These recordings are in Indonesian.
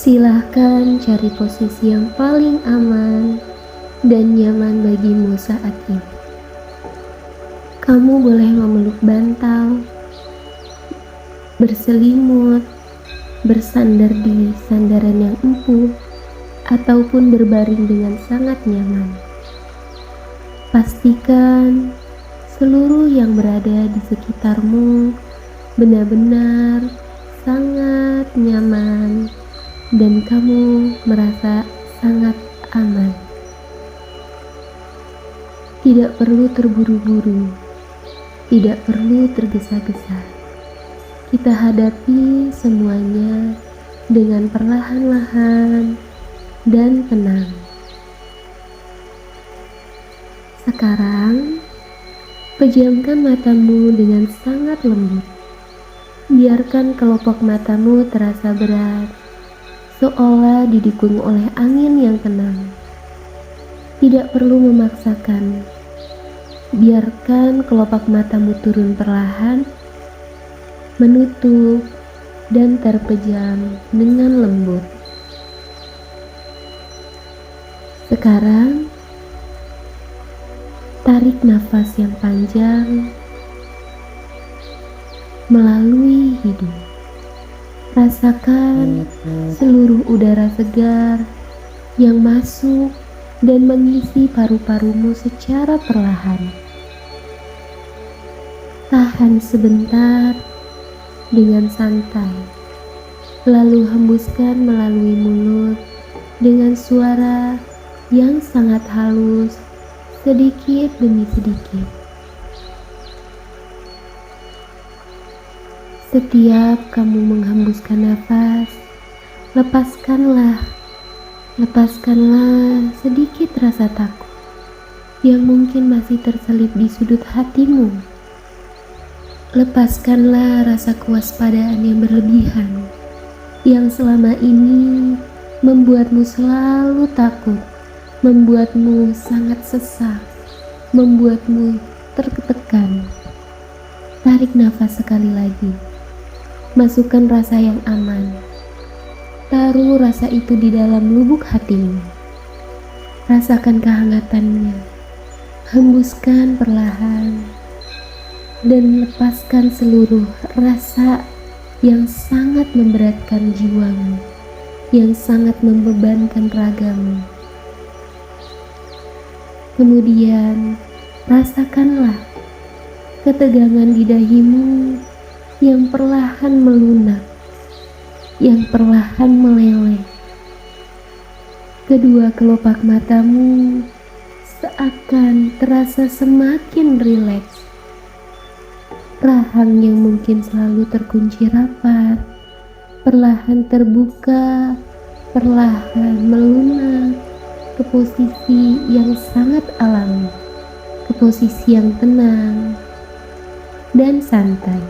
Silahkan cari posisi yang paling aman dan nyaman bagimu saat ini. Kamu boleh memeluk bantal, berselimut, bersandar di sandaran yang empuk, ataupun berbaring dengan sangat nyaman. Pastikan seluruh yang berada di sekitarmu benar-benar sangat nyaman dan kamu merasa sangat aman. Tidak perlu terburu-buru, tidak perlu tergesa-gesa. Kita hadapi semuanya dengan perlahan-lahan dan tenang. Sekarang, pejamkan matamu dengan sangat lembut. Biarkan kelopak matamu terasa berat, seolah didikung oleh angin yang tenang. Tidak perlu memaksakan. Biarkan kelopak matamu turun perlahan, menutup, dan terpejam dengan lembut. Sekarang, tarik nafas yang panjang melalui hidung. Rasakan seluruh udara segar yang masuk dan mengisi paru-parumu secara perlahan. Tahan sebentar dengan santai, lalu hembuskan melalui mulut dengan suara yang sangat halus, sedikit demi sedikit. Setiap kamu menghembuskan nafas, lepaskanlah sedikit rasa takut yang mungkin masih terselip di sudut hatimu. Lepaskanlah rasa kewaspadaan yang berlebihan yang selama ini membuatmu selalu takut, membuatmu sangat sesak, membuatmu tertekan. Tarik nafas sekali lagi. Masukkan rasa yang aman. Taruh rasa itu di dalam lubuk hatimu. Rasakan kehangatannya. Hembuskan perlahan. Dan lepaskan seluruh rasa yang sangat memberatkan jiwamu, yang sangat membebankan ragamu. Kemudian, rasakanlah ketegangan di dahimu yang perlahan melunak, yang perlahan meleleh. Kedua kelopak matamu seakan terasa semakin rileks. Rahang yang mungkin selalu terkunci rapat, perlahan terbuka, perlahan melunak ke posisi yang sangat alami, ke posisi yang tenang dan santai.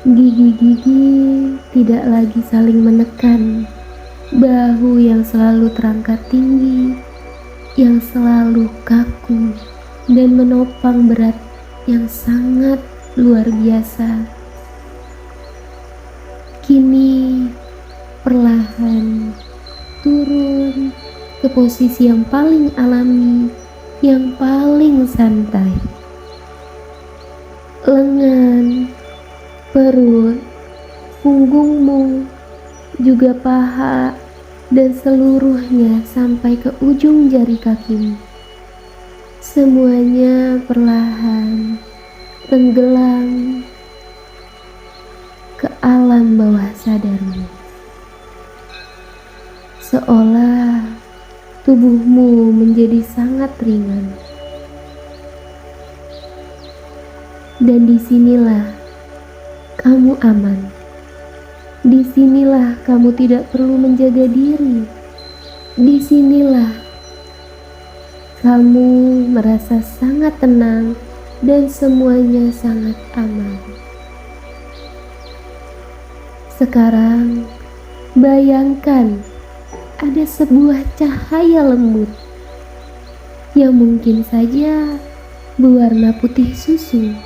Gigi-gigi tidak lagi saling menekan, bahu yang selalu terangkat tinggi, yang selalu kaku dan menopang berat yang sangat luar biasa. Kini perlahan turun ke posisi yang paling alami, yang paling santai. Lengan, perut, punggungmu, juga paha, dan seluruhnya sampai ke ujung jari kakimu. Semuanya perlahan tenggelam ke alam bawah sadarmu. Seolah tubuhmu menjadi sangat ringan. Dan disinilah kamu aman. Disinilah kamu tidak perlu menjaga diri. Disinilah kamu merasa sangat tenang dan semuanya sangat aman. Sekarang bayangkan ada sebuah cahaya lembut yang mungkin saja berwarna putih susu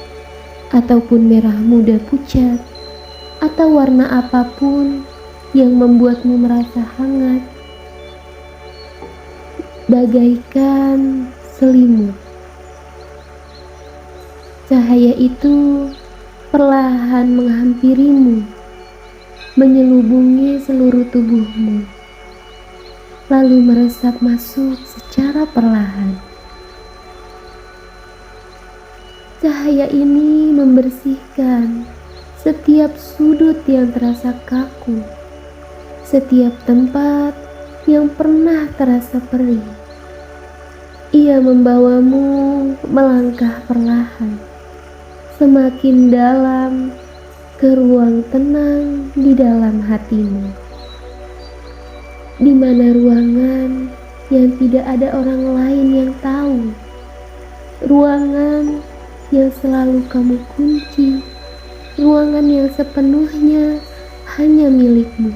ataupun merah muda pucat atau warna apapun yang membuatmu merasa hangat, bagaikan selimut. Cahaya itu perlahan menghampirimu, menyelubungi seluruh tubuhmu, lalu meresap masuk secara perlahan. Cahaya ini membersihkan setiap sudut yang terasa kaku, setiap tempat yang pernah terasa perih. Ia membawamu melangkah perlahan, semakin dalam ke ruang tenang di dalam hatimu, di mana ruangan yang tidak ada orang lain yang tahu, ruangan yang selalu kamu kunci, ruangan yang sepenuhnya hanya milikmu.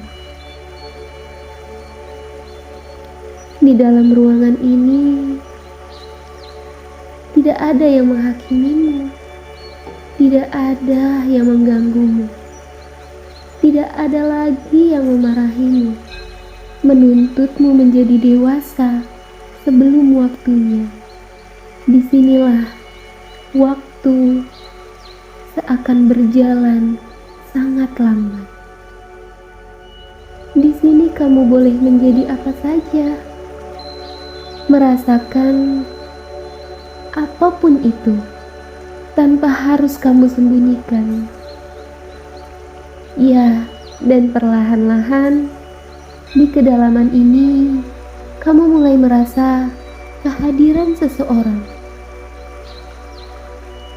Di dalam ruangan ini tidak ada yang menghakimimu, tidak ada yang mengganggumu, tidak ada lagi yang memarahimu, menuntutmu menjadi dewasa sebelum waktunya. Disinilah waktu seakan berjalan sangat lambat. Di sini kamu boleh menjadi apa saja, merasakan apapun itu tanpa harus kamu sembunyikan. Ya, dan perlahan-lahan di kedalaman ini kamu mulai merasa kehadiran seseorang.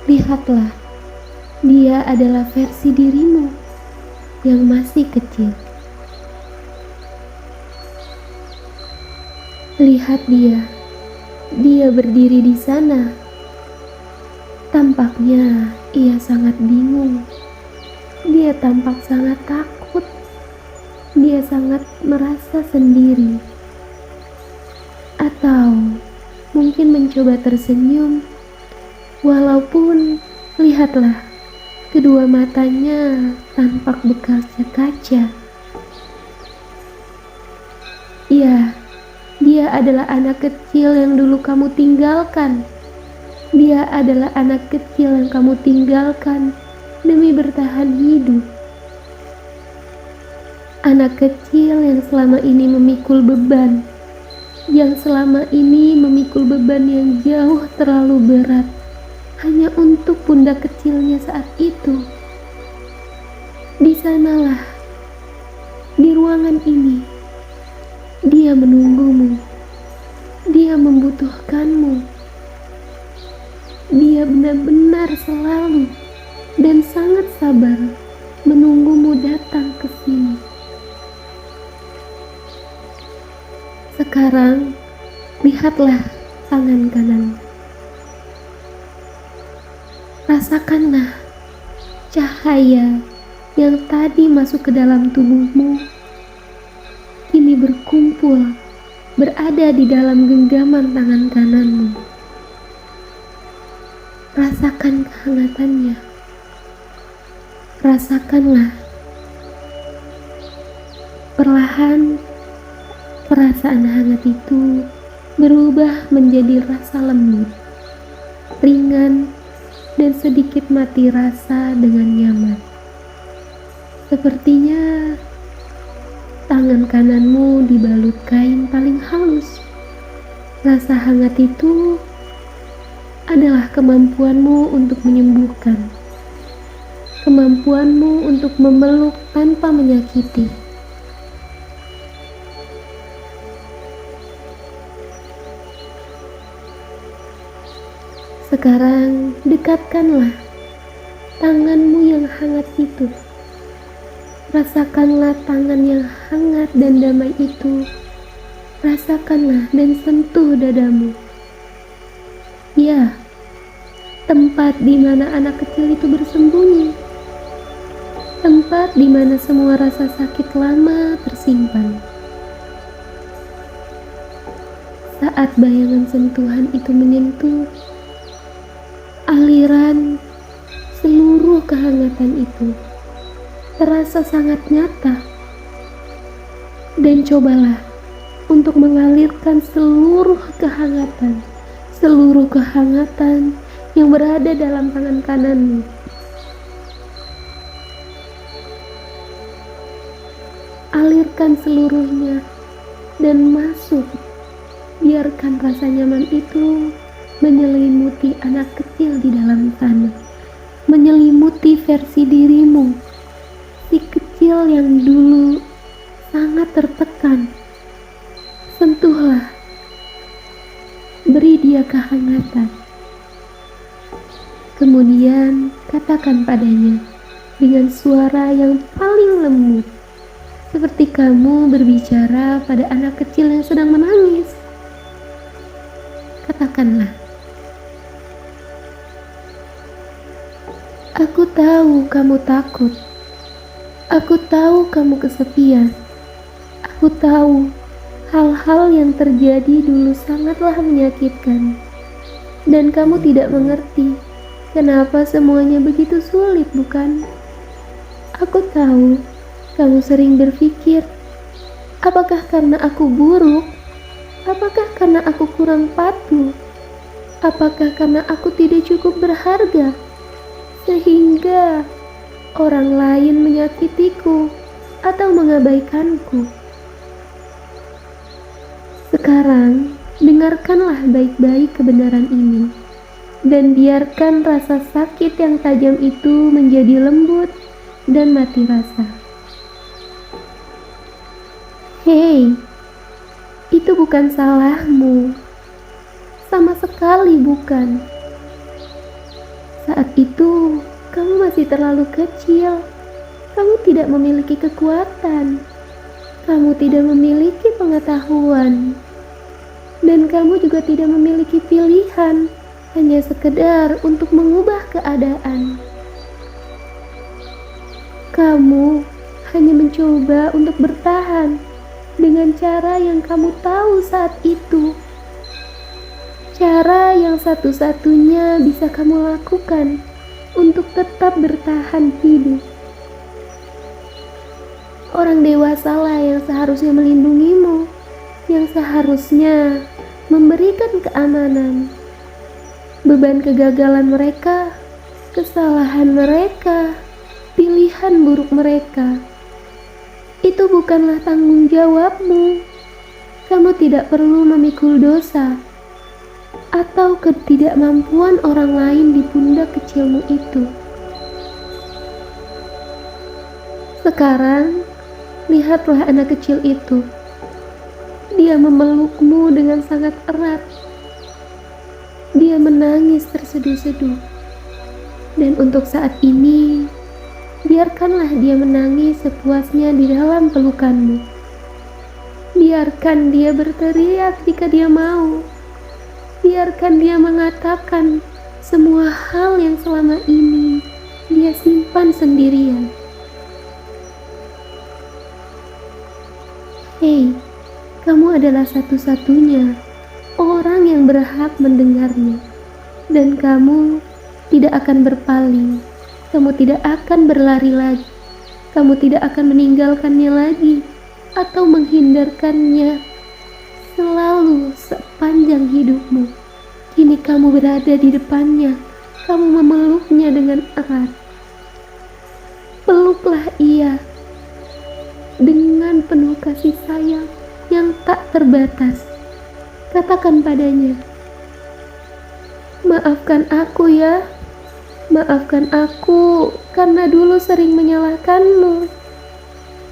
Lihatlah, dia adalah versi dirimu yang masih kecil. Lihat dia berdiri di sana. Tampaknya ia sangat bingung. Dia tampak sangat takut. Dia sangat merasa sendiri. Atau mungkin mencoba tersenyum. Walaupun lihatlah, kedua matanya tampak berkaca-kaca. Ya, dia adalah anak kecil yang dulu kamu tinggalkan. Dia adalah anak kecil yang kamu tinggalkan demi bertahan hidup. Anak kecil yang selama ini memikul beban, yang selama ini memikul beban yang jauh terlalu berat, hanya untuk pundak kecilnya saat itu. Di sanalah, di ruangan ini, dia menunggumu. Dia membutuhkanmu. Dia benar-benar selalu dan sangat sabar menunggumu datang ke sini. Sekarang, lihatlah tangan kananmu. Rasakanlah cahaya yang tadi masuk ke dalam tubuhmu, kini berkumpul, berada di dalam genggaman tangan kananmu. Rasakan kehangatannya. Rasakanlah. Perlahan, perasaan hangat itu berubah menjadi rasa lembut, ringan, dan sedikit mati rasa dengan nyaman. Sepertinya tangan kananmu dibalut kain paling halus. Rasa hangat itu adalah kemampuanmu untuk menyembuhkan, kemampuanmu untuk memeluk tanpa menyakiti. Sekarang dekatkanlah tanganmu yang hangat itu. Rasakanlah tangan yang hangat dan damai itu. Rasakanlah dan sentuh dadamu. Ya, tempat di mana anak kecil itu bersembunyi. Tempat di mana semua rasa sakit lama tersimpan. Saat bayangan sentuhan itu menyentuh, aliran seluruh kehangatan itu terasa sangat nyata. Dan cobalah untuk mengalirkan seluruh kehangatan yang berada dalam tangan kananmu. Alirkan seluruhnya dan masuk. Biarkan rasa nyaman itu menyelimuti anak kecil di dalam sana, menyelimuti versi dirimu, si kecil yang dulu sangat tertekan. Sentuhlah, beri dia kehangatan. Kemudian katakan padanya dengan suara yang paling lembut, seperti kamu berbicara pada anak kecil yang sedang menangis. Katakanlah, aku tahu kamu takut. Aku tahu kamu kesepian. Aku tahu hal-hal yang terjadi dulu sangatlah menyakitkan. Dan kamu tidak mengerti kenapa semuanya begitu sulit, bukan? Aku tahu kamu sering berpikir, apakah karena aku buruk? Apakah karena aku kurang patuh? Apakah karena aku tidak cukup berharga? Sehingga orang lain menyakitiku atau mengabaikanku. Sekarang, dengarkanlah baik-baik kebenaran ini, dan biarkan rasa sakit yang tajam itu menjadi lembut dan mati rasa. Hei, itu bukan salahmu. Sama sekali bukan. Saat itu, kamu masih terlalu kecil. Kamu tidak memiliki kekuatan. Kamu tidak memiliki pengetahuan. Dan kamu juga tidak memiliki pilihan, hanya sekedar untuk mengubah keadaan. Kamu hanya mencoba untuk bertahan dengan cara yang kamu tahu saat itu. Cara yang satu-satunya bisa kamu lakukan untuk tetap bertahan hidup. Orang dewasalah yang seharusnya melindungimu, yang seharusnya memberikan keamanan. Beban kegagalan mereka, kesalahan mereka, pilihan buruk mereka, itu bukanlah tanggung jawabmu. Kamu tidak perlu memikul dosa atau ketidakmampuan orang lain di pundak kecilmu itu. Sekarang, lihatlah anak kecil itu. Dia memelukmu dengan sangat erat. Dia menangis terseduh-seduh. Dan untuk saat ini, biarkanlah dia menangis sepuasnya di dalam pelukanmu. Biarkan dia berteriak jika dia mau. Biarkan dia mengatakan semua hal yang selama ini dia simpan sendirian. Hei, kamu adalah satu-satunya orang yang berhak mendengarnya. Dan kamu tidak akan berpaling. Kamu tidak akan berlari lagi. Kamu tidak akan meninggalkannya lagi atau menghindarkannya selalu sepanjang hidupmu. Kini kamu berada di depannya. Kamu memeluknya dengan erat. Peluklah ia dengan penuh kasih sayang yang tak terbatas. Katakan padanya, maafkan aku ya. Maafkan aku karena dulu sering menyalahkanmu.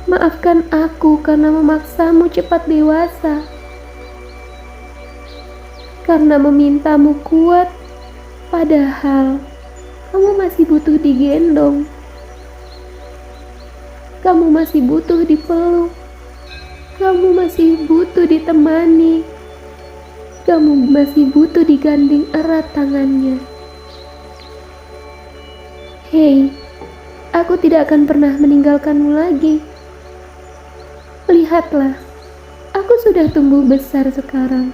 Maafkan aku karena memaksamu cepat dewasa. Karena memintamu kuat, padahal kamu masih butuh digendong. Kamu masih butuh dipeluk. Kamu masih butuh ditemani. Kamu masih butuh digandeng erat tangannya. Hei, aku tidak akan pernah meninggalkanmu lagi. Lihatlah, aku sudah tumbuh besar sekarang.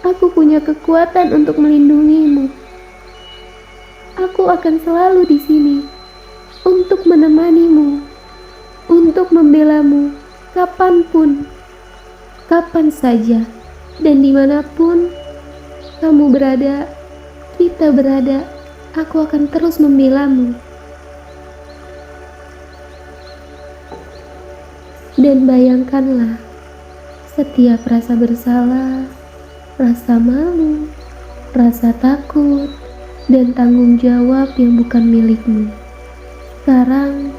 Aku punya kekuatan untuk melindungimu. Aku akan selalu di sini. untuk menemanimu, untuk membelamu kapanpun, kapan saja, dan dimanapun kamu berada, kita berada, aku akan terus membelamu. Dan bayangkanlah, setiap rasa bersalah, rasa malu, rasa takut, dan tanggung jawab yang bukan milikmu. Sekarang,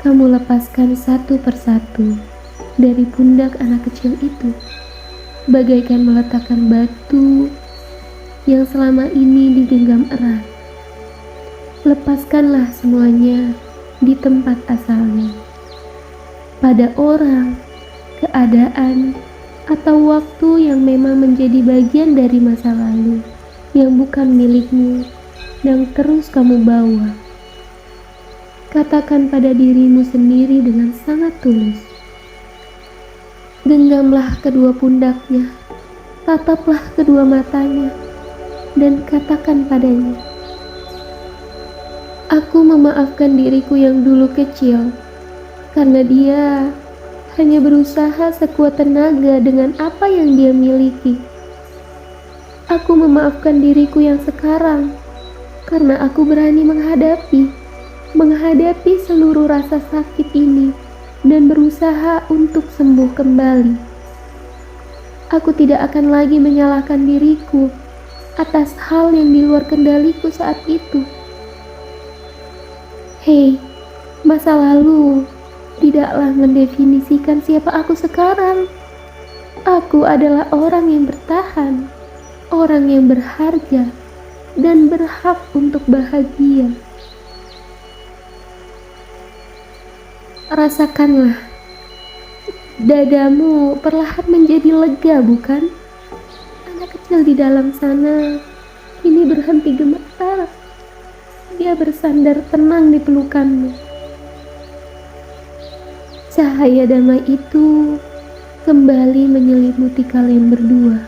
kamu lepaskan satu persatu dari pundak anak kecil itu, bagaikan meletakkan batu yang selama ini digenggam erat. Lepaskanlah semuanya di tempat asalnya. Pada orang, keadaan, atau waktu yang memang menjadi bagian dari masa lalu yang bukan milikmu dan terus kamu bawa. Katakan pada dirimu sendiri dengan sangat tulus. Genggamlah kedua pundaknya, tataplah kedua matanya, dan katakan padanya, aku memaafkan diriku yang dulu kecil, karena dia hanya berusaha sekuat tenaga dengan apa yang dia miliki. Aku memaafkan diriku yang sekarang, karena aku berani menghadapi seluruh rasa sakit ini dan berusaha untuk sembuh kembali. Aku tidak akan lagi menyalahkan diriku atas hal yang di luar kendaliku saat itu. Hei, masa lalu tidaklah mendefinisikan siapa aku sekarang. Aku adalah orang yang bertahan, orang yang berharga, dan berhak untuk bahagia. Rasakanlah, dadamu perlahan menjadi lega, bukan? Anak kecil di dalam sana kini berhenti gemetar. Dia bersandar tenang di pelukanmu. Cahaya damai itu kembali menyelimuti kalian berdua,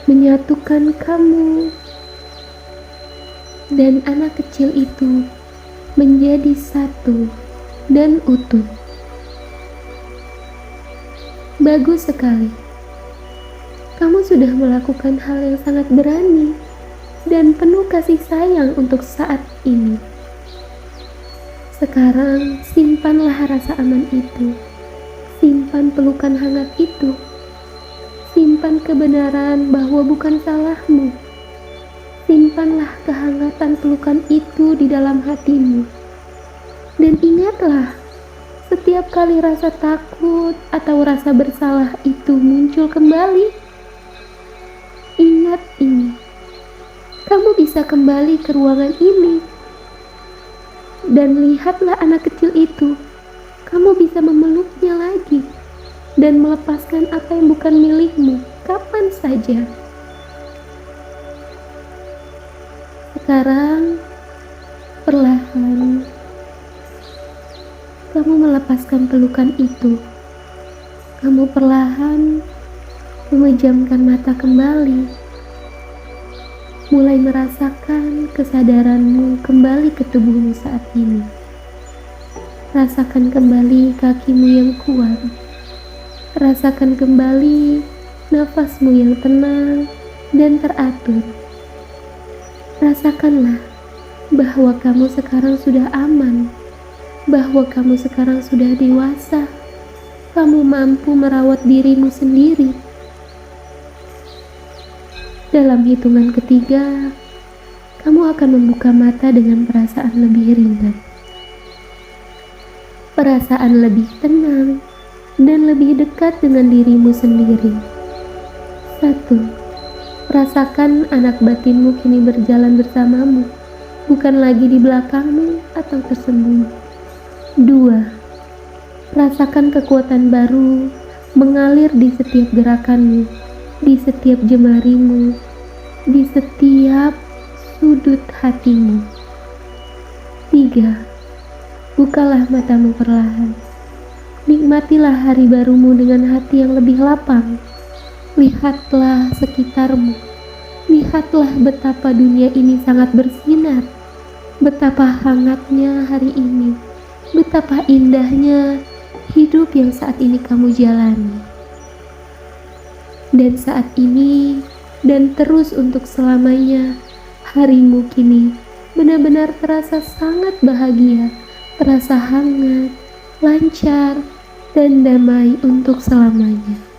menyatukan kamu dan anak kecil itu menjadi satu dan utuh. Bagus sekali. Kamu sudah melakukan hal yang sangat berani dan penuh kasih sayang untuk saat ini. Sekarang simpanlah rasa aman itu, simpan pelukan hangat itu, simpan kebenaran bahwa bukan salahmu, simpanlah kehangatan pelukan itu di dalam hatimu. Dan ingatlah, setiap kali rasa takut atau rasa bersalah itu muncul kembali, ingat ini, kamu bisa kembali ke ruangan ini. Dan lihatlah anak kecil itu, kamu bisa memeluknya lagi dan melepaskan apa yang bukan milikmu kapan saja. Sekarang, perlahan, kamu melepaskan pelukan itu. Kamu perlahan memejamkan mata kembali, mulai merasakan kesadaranmu kembali ke tubuhmu saat ini. Rasakan kembali kakimu yang kuat. Rasakan kembali nafasmu yang tenang dan teratur. Rasakanlah bahwa kamu sekarang sudah aman, bahwa kamu sekarang sudah dewasa. Kamu mampu merawat dirimu sendiri. Dalam hitungan ketiga, kamu akan membuka mata dengan perasaan lebih ringan, perasaan lebih tenang, dan lebih dekat dengan dirimu sendiri. 1. Rasakan anak batinmu kini berjalan bersamamu, bukan lagi di belakangmu atau tersembunyi. 2. Rasakan kekuatan baru mengalir di setiap gerakanmu, di setiap jemarimu, di setiap sudut hatimu. 3. Bukalah matamu perlahan. Nikmatilah hari barumu dengan hati yang lebih lapang. Lihatlah sekitarmu. Lihatlah betapa dunia ini sangat bersinar Betapa hangatnya hari ini, betapa indahnya hidup yang saat ini kamu jalani. Dan saat ini, dan terus untuk selamanya, harimu kini benar-benar terasa sangat bahagia, terasa hangat, lancar, dan damai untuk selamanya.